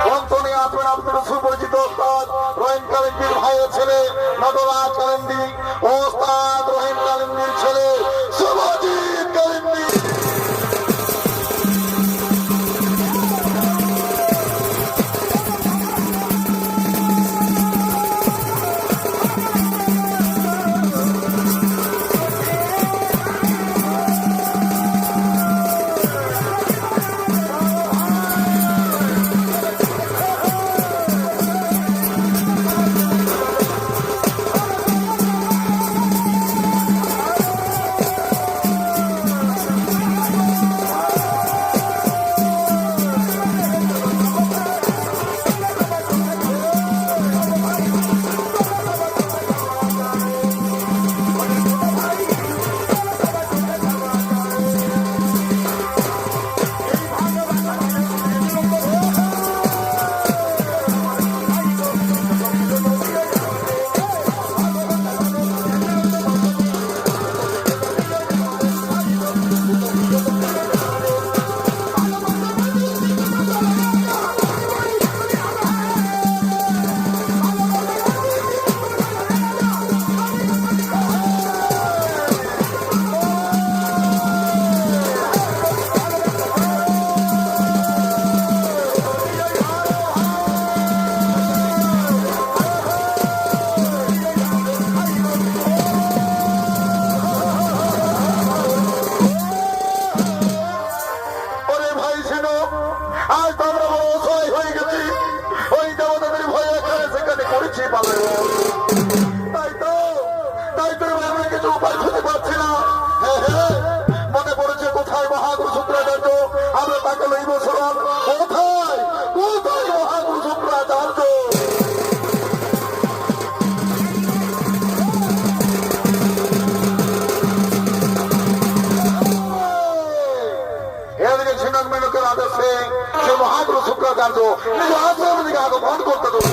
গ্রন্থ নিয়ে আসবেন আপনাদের সুপরিচিত ওস্তাদ রহিম কালিন্দির ভাইয়ের ছেলে নটরাজ কালিন্দি, ওস্তাদ রহিম কালিন্দির ছেলে শুভজিৎ কালিন্দি। মনে পড়েছে কোথায় মহাগুরু শুক্রাচার্য, আমরা তাকে লইব স্মরণ। কোথায় কোথায় মহাগুরু শুক্রাচার্য? এদিকে ছিন্নক মেনকের আদেশে সে মহাগুরু শুক্রাচার্য নিজ আশ্রম দিকে আগমন করতে দেবে।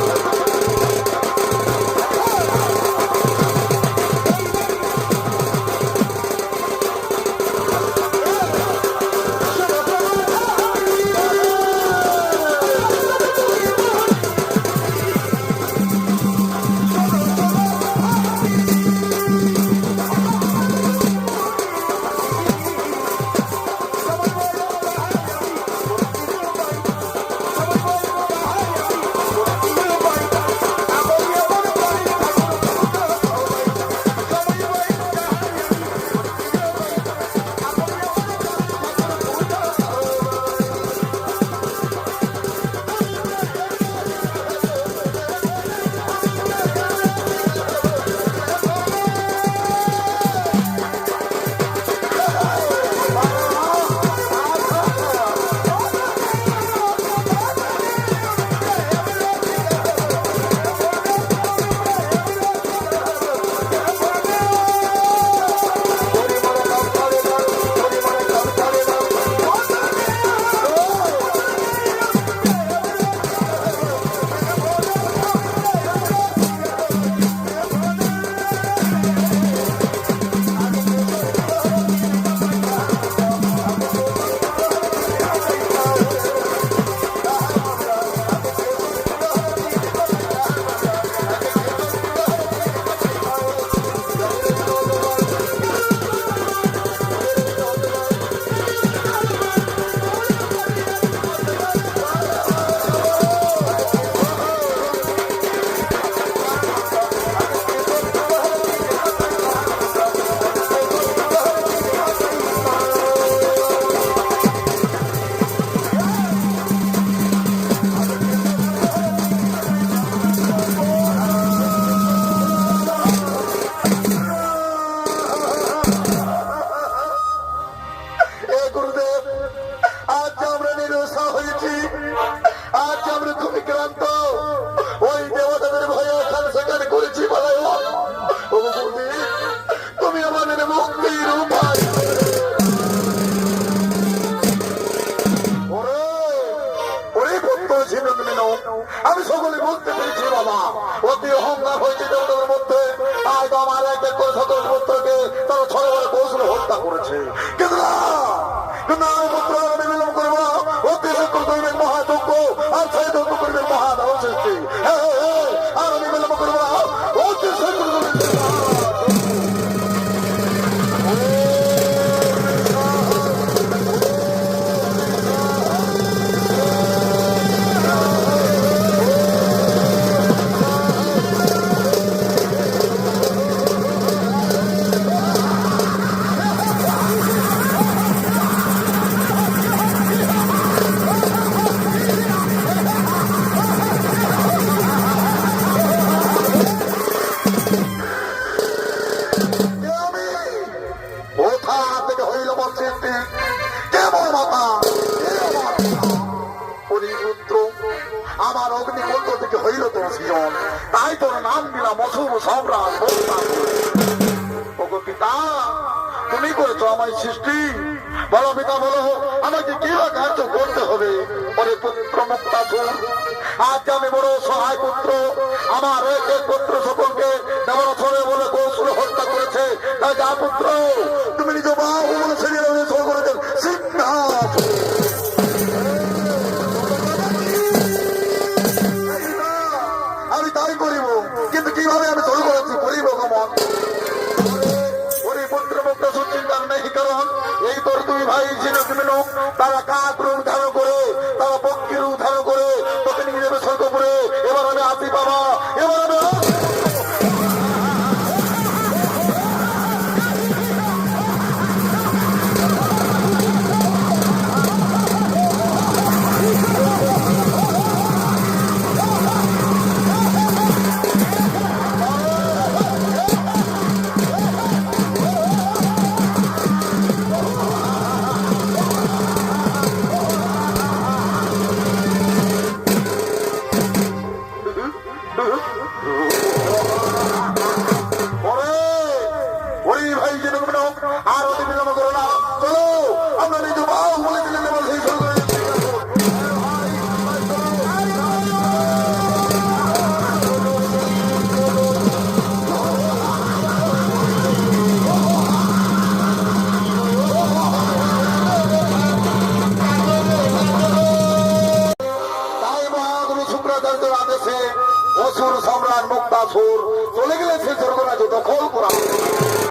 আমি সকলে বলতে পেরেছি বাবা, অতি অহংকার হয়েছে দেবতাদের মধ্যে, তাই তো আমার এক এক করে সকল পুত্রকে তারা ছয় বলে কৌশলে হত্যা করেছে। কিন্তু না, আমি পুত্র বিলম্ব করবো, অতি শক্র দৈনিক মহাযজ্ঞ আর আমার অগ্নিকুণ্ড থেকে হইল তোর সৃজন, তাই তোর নাম দিলাম অসুর সম্রাট। ওগো পিতা, তুমি করেছো আমায় সৃষ্টি, বলো পিতা বলো আমাকে কি বা কার্য করতে হবে? ওরে পুত্র মুক্তাসুর, আজ আমি বড় সহায় পুত্র, আমার এক পুত্র সকলকে দেবর ছড়ে বলে কৌশল হত্যা করেছে। তাই যা পুত্র, তুমি নিজ বাহু বলে ছেড়ে